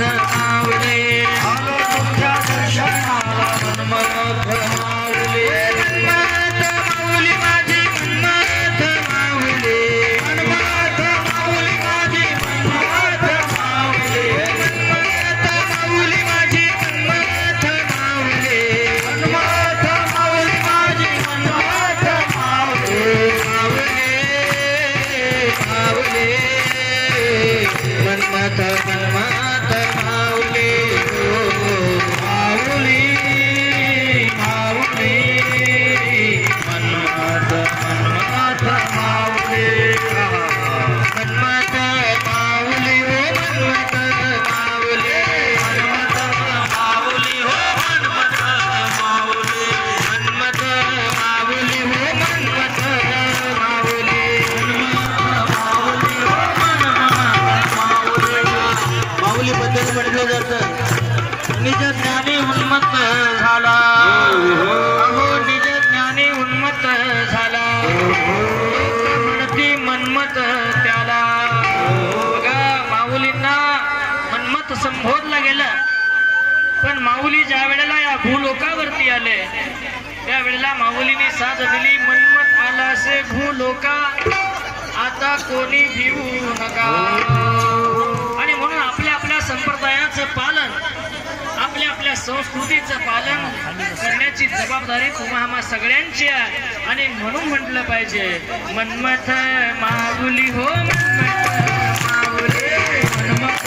मन्मथ माऊली आलो तुझ्या दर्शनाला मन्मथ माऊली मन्मथ माऊली माझी मन्मथ माऊली मन्मथ माऊली माझी मन्मथ माऊली मन्मथ माऊली माझी मन्मथ माऊली मन्मथ माऊली माझी मन्मथ माऊली माऊली माऊली मन्मथ मन्मथ माऊली माऊली माऊली मन्मथ मन्मथ माऊली मन्मथ माऊली हो मन्मथ माऊली मन्मथ माऊली हो मन्मथ माऊली मन्मथ माऊली हो मन्मथ माऊली माऊली हो मन्मथ माऊली बद्दल म्हटलं जातं निज ज्ञानी उन्मत्त झाला अहो निज ज्ञानी उन्मत्त झाला म्हणती मन्मथ त्याला बघा माऊलींना मन्मथ संबोधलं गेलं पण माऊली ज्या वेळेला या भूलोकावरती आले त्यावेळेला माऊलीने साथ दिली मन्मथ आला से भूलोका आता कोणी भिवू नका आणि म्हणून आपल्या आपल्या संप्रदायाचं पालन आपल्या आपल्या संस्कृतीचं पालन करण्याची जबाबदारी तुम्हा आम्हा सगळ्यांची आहे आणि म्हणून म्हटलं पाहिजे मन्मथ माऊली हो मन्मथ माऊली मन्मथ